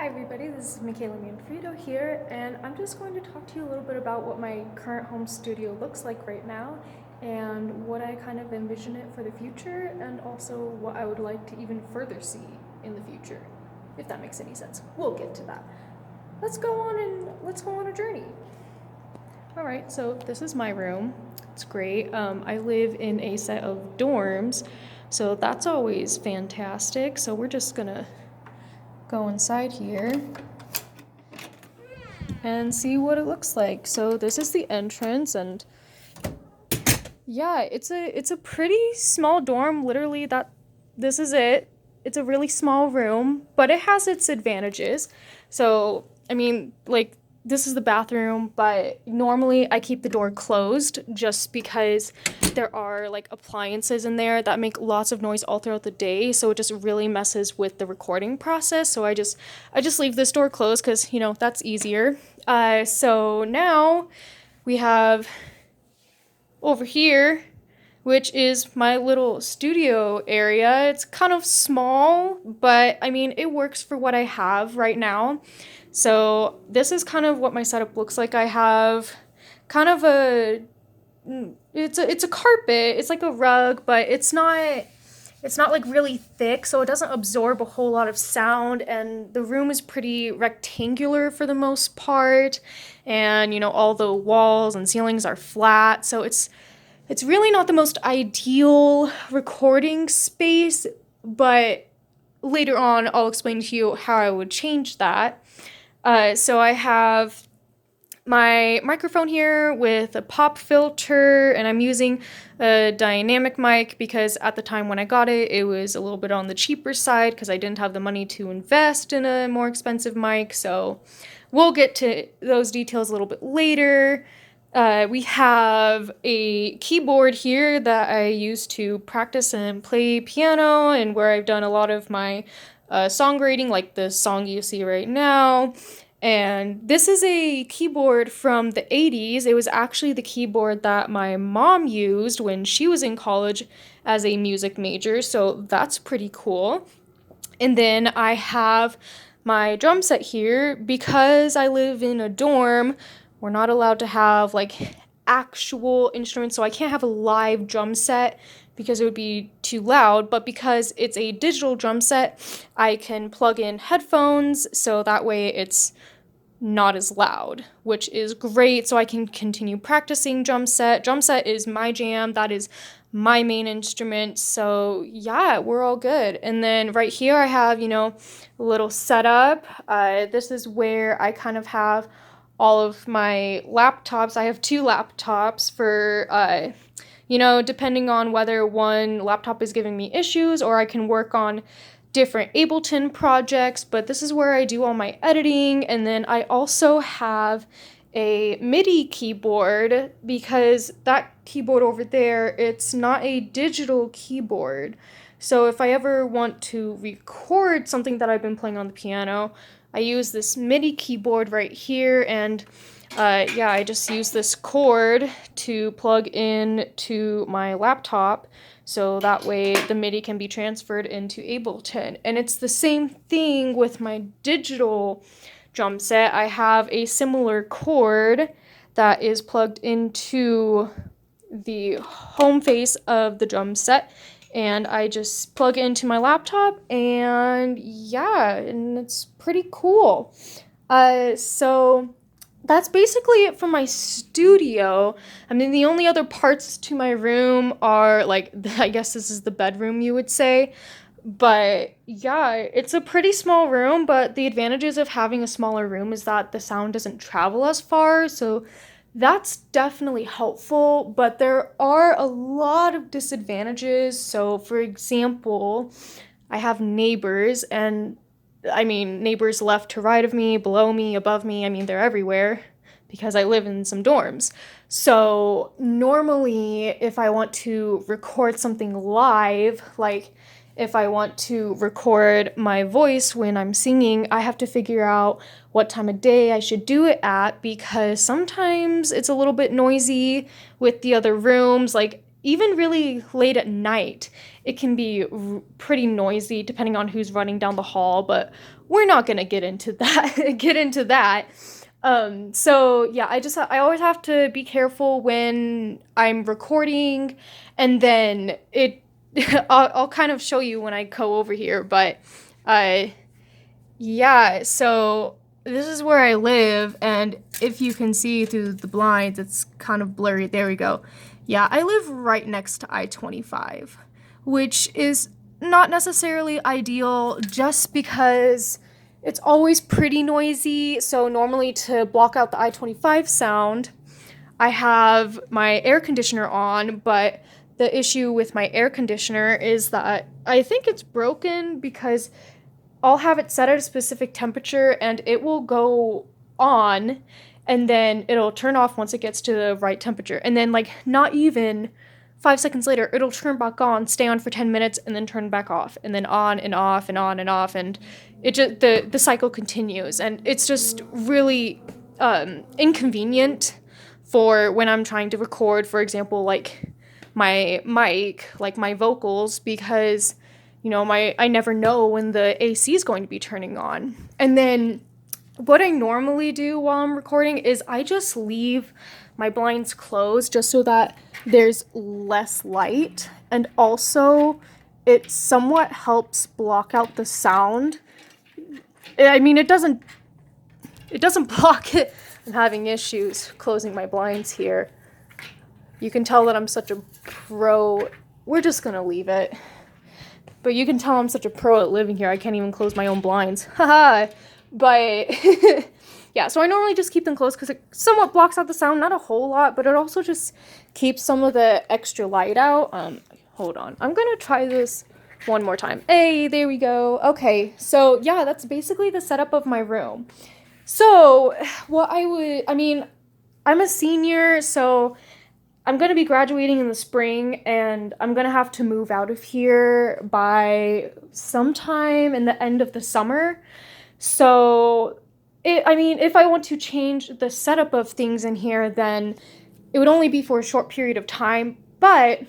Hi everybody, this is Michaela Manfredo here, and I'm just going to talk to you a little bit about what my current home studio looks like right now and what I kind of envision it for the future, and also what I would like to even further see in the future, if that makes any sense. We'll get to that. Let's go on a journey. All right, so this is my room. It's great. I live in a set of dorms, so that's always fantastic. So we're just gonna go inside here and see what it looks like. So this is the entrance, and yeah, it's a pretty small dorm. Literally, this is it. It's a really small room, but it has its advantages. So, I mean, like, this is the bathroom, but normally I keep the door closed just because there are like appliances in there that make lots of noise all throughout the day, so it just really messes with the recording process. So I just leave this door closed because that's easier. So now we have over here, which is my little studio area. It's kind of small, but I mean, it works for what I have right now. So this is kind of what my setup looks like. I have kind of it's a carpet. It's like a rug, but it's not like really thick, so it doesn't absorb a whole lot of sound, and the room is pretty rectangular for the most part, and all the walls and ceilings are flat, so it's really not the most ideal recording space, but later on I'll explain to you how I would change that. So I have my microphone here with a pop filter, and I'm using a dynamic mic because at the time when I got it, it was a little bit on the cheaper side because I didn't have the money to invest in a more expensive mic. So we'll get to those details a little bit later. We have a keyboard here that I use to practice and play piano, and where I've done a lot of my songwriting, like the song you see right now. And this is a keyboard from the 80s. It was actually the keyboard that my mom used when she was in college as a music major, so that's pretty cool. And then I have my drum set here. Because I live in a dorm, we're not allowed to have like actual instruments, so I can't have a live drum set because it would be too loud, but because it's a digital drum set, I can plug in headphones, so that way it's not as loud, which is great, so I can continue practicing drum set. Drum set is my jam. That is my main instrument. So yeah, we're all good. And then right here I have, a little setup. This is where I kind of have all of my laptops. I have two laptops for, depending on whether one laptop is giving me issues or I can work on different Ableton projects, but this is where I do all my editing. And then I also have a MIDI keyboard because that keyboard over there, it's not a digital keyboard. So if I ever want to record something that I've been playing on the piano, I use this MIDI keyboard right here, and I just use this cord to plug in to my laptop, so that way the MIDI can be transferred into Ableton. And it's the same thing with my digital drum set. I have a similar cord that is plugged into the home face of the drum set, and I just plug it into my laptop, and and it's pretty cool. So that's basically it for my studio. I mean, the only other parts to my room are like, I guess this is the bedroom, you would say. But yeah, it's a pretty small room, but the advantages of having a smaller room is that the sound doesn't travel as far. So that's definitely helpful, but there are a lot of disadvantages. So, for example, I have neighbors, and I mean, neighbors left to right of me, below me, above me. I mean, they're everywhere because I live in some dorms. So, normally, if I want to record something live, like if I want to record my voice when I'm singing, I have to figure out what time of day I should do it at because sometimes it's a little bit noisy with the other rooms. Like, even really late at night, it can be pretty noisy depending on who's running down the hall, but we're not going to get into that. Get into that. So yeah, I always have to be careful when I'm recording, and then I'll kind of show you when I go over here, but uh, yeah, so this is where I live, and if you can see through the blinds, it's kind of blurry. There we go. Yeah, I live right next to I-25, which is not necessarily ideal just because it's always pretty noisy. So normally to block out the I-25 sound, I have my air conditioner on, but the issue with my air conditioner is that I think it's broken because I'll have it set at a specific temperature and it will go on and then it'll turn off once it gets to the right temperature. And then, like, not even 5 seconds later, it'll turn back on, stay on for 10 minutes, and then turn back off, and then on and off and on and off. And it just, the cycle continues. And it's just really inconvenient for when I'm trying to record, for example, like my mic, like my vocals, because I never know when the AC is going to be turning on. And then what I normally do while I'm recording is I just leave my blinds closed just so that there's less light, and also it somewhat helps block out the sound. I mean, it doesn't block it. I'm having issues closing my blinds here. You can tell that I'm such a pro. We're just gonna leave it. But you can tell I'm such a pro at living here. I can't even close my own blinds. Haha. But yeah, so I normally just keep them closed because it somewhat blocks out the sound. Not a whole lot, but it also just keeps some of the extra light out. Hold on. I'm going to try this one more time. Hey, there we go. Okay, so yeah, that's basically the setup of my room. So I'm a senior, so I'm going to be graduating in the spring, and I'm going to have to move out of here by sometime in the end of the summer. So, if I want to change the setup of things in here, then it would only be for a short period of time. But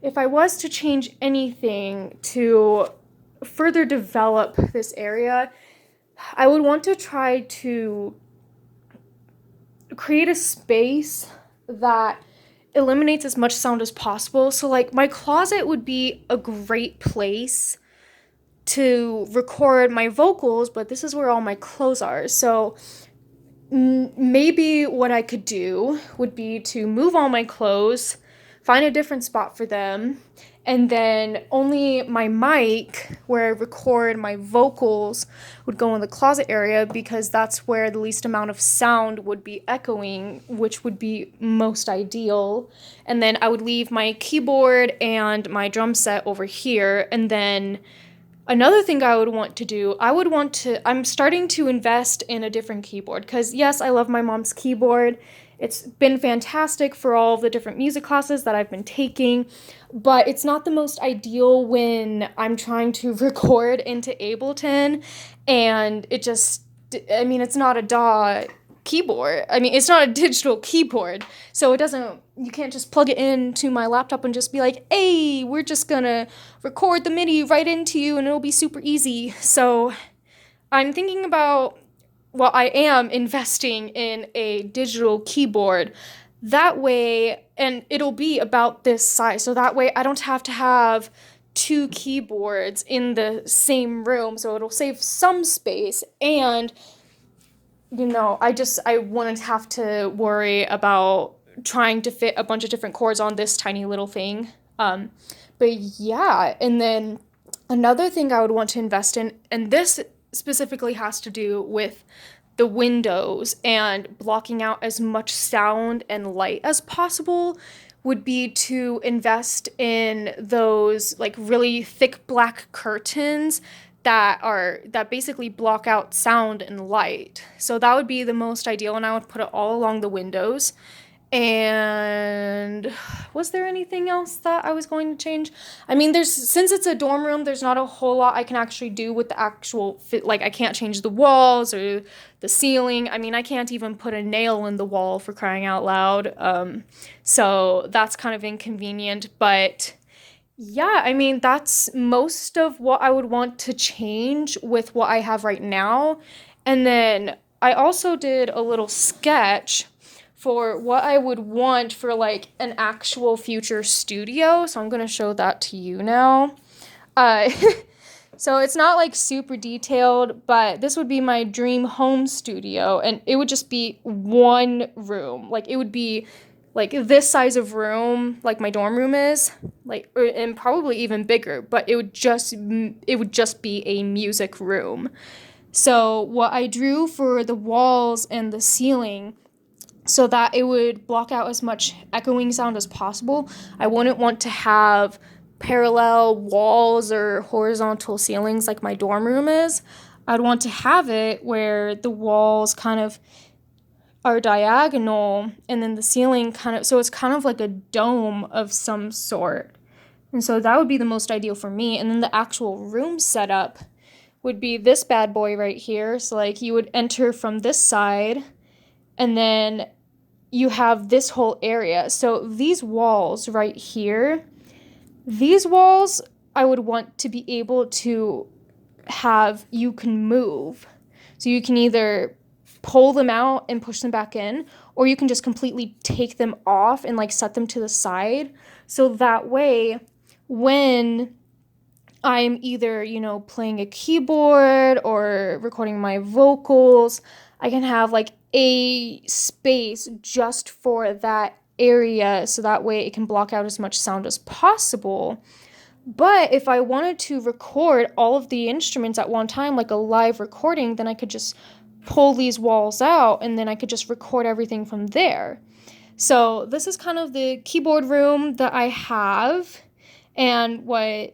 if I was to change anything to further develop this area, I would want to try to create a space that eliminates as much sound as possible. So, like, my closet would be a great place to record my vocals, but this is where all my clothes are. So maybe what I could do would be to move all my clothes, find a different spot for them, and then only my mic, where I record my vocals, would go in the closet area because that's where the least amount of sound would be echoing, which would be most ideal. And then I would leave my keyboard and my drum set over here, and then another thing I would want to do, I'm starting to invest in a different keyboard, because yes, I love my mom's keyboard. It's been fantastic for all of the different music classes that I've been taking, but it's not the most ideal when I'm trying to record into Ableton, and it's not a DAW keyboard. It's not a digital keyboard, so you can't just plug it into my laptop and just be like, hey, we're just gonna record the MIDI right into you and it'll be super easy. So I'm thinking about, I am investing in a digital keyboard. That way, and it'll be about this size, so that way I don't have to have two keyboards in the same room, so it'll save some space, and I wouldn't have to worry about trying to fit a bunch of different chords on this tiny little thing. But yeah, and then another thing I would want to invest in, and this specifically has to do with the windows and blocking out as much sound and light as possible, would be to invest in those like really thick black curtains that basically block out sound and light. So that would be the most ideal, and I would put it all along the windows. And was there anything else that I was going to change? I mean, since it's a dorm room, there's not a whole lot I can actually do with the actual fit. Like, I can't change the walls or the ceiling. I mean, I can't even put a nail in the wall, for crying out loud. So that's kind of inconvenient. But yeah, I mean, that's most of what I would want to change with what I have right now. And then I also did a little sketch for what I would want for like an actual future studio. So I'm going to show that to you now. Uh, so it's not like super detailed, but this would be my dream home studio, and it would just be one room. Like, it would be like this size of room, like my dorm room is, like, and probably even bigger, but it would just be a music room. So what I drew for the walls and the ceiling, so that it would block out as much echoing sound as possible. I wouldn't want to have parallel walls or horizontal ceilings like my dorm room is. I'd want to have it where the walls kind of are diagonal and then the ceiling kind of, so it's kind of like a dome of some sort. And so that would be the most ideal for me. And then the actual room setup would be this bad boy right here. So like you would enter from this side, and then you have this whole area. So these walls right here, these walls I would want to be able to have, you can move. So you can either pull them out and push them back in, or you can just completely take them off and like set them to the side. So that way, when I'm either, playing a keyboard or recording my vocals, I can have like a space just for that area, so that way it can block out as much sound as possible. But if I wanted to record all of the instruments at one time, like a live recording, then I could just pull these walls out and then I could just record everything from there. So this is kind of the keyboard room that I have. And like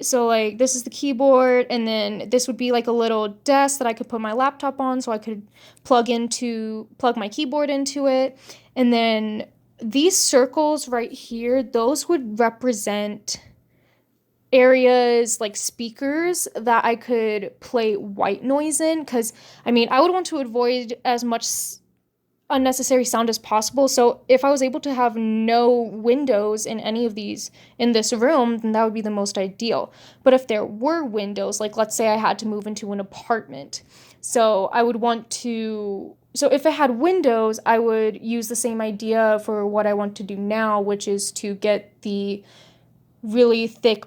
this is the keyboard, and then this would be like a little desk that I could put my laptop on, so I could plug my keyboard into it. And then these circles right here, those would represent areas like speakers that I could play white noise in, because I mean, I would want to avoid as much unnecessary sound as possible. So if I was able to have no windows in any of these in this room, then that would be the most ideal. But if there were windows, like let's say I had to move into an apartment, so if it had windows, I would use the same idea for what I want to do now, which is to get the really thick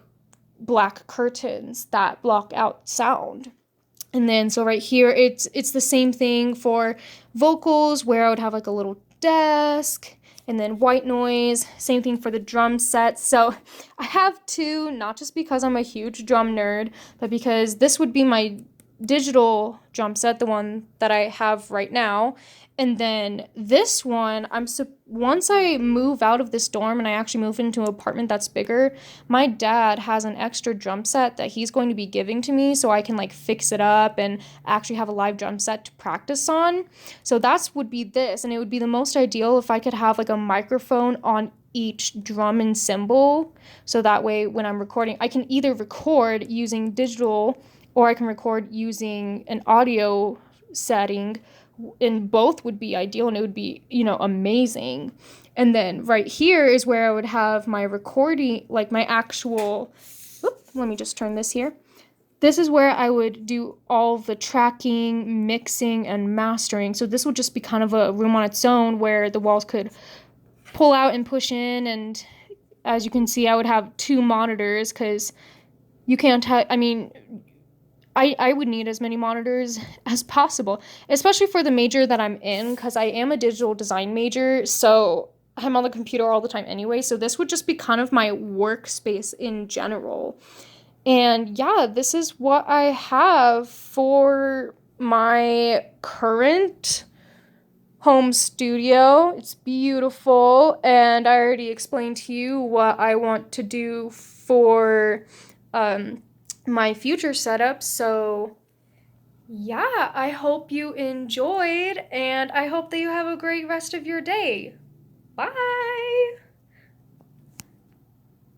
black curtains that block out sound. And then so right here, it's the same thing for vocals, where I would have like a little desk, and then white noise, same thing for the drum set. So I have two, not just because I'm a huge drum nerd, but because this would be my digital drum set, the one that I have right now. And then this one, once I move out of this dorm and I actually move into an apartment that's bigger, my dad has an extra drum set that he's going to be giving to me, so I can like fix it up and actually have a live drum set to practice on. So that's would be this, and it would be the most ideal if I could have like a microphone on each drum and cymbal, so that way when I'm recording, I can either record using digital or I can record using an audio setting, and both would be ideal, and it would be, amazing. And then right here is where I would have my recording, like my actual, let me just turn this here. This is where I would do all the tracking, mixing, and mastering. So this would just be kind of a room on its own where the walls could pull out and push in. And as you can see, I would have two monitors, because you can't have, I would need as many monitors as possible, especially for the major that I'm in, because I am a digital design major, so I'm on the computer all the time anyway, so this would just be kind of my workspace in general. And yeah, this is what I have for my current home studio. It's beautiful, and I already explained to you what I want to do for my future setup. So yeah, I hope you enjoyed, and I hope that you have a great rest of your day. Bye.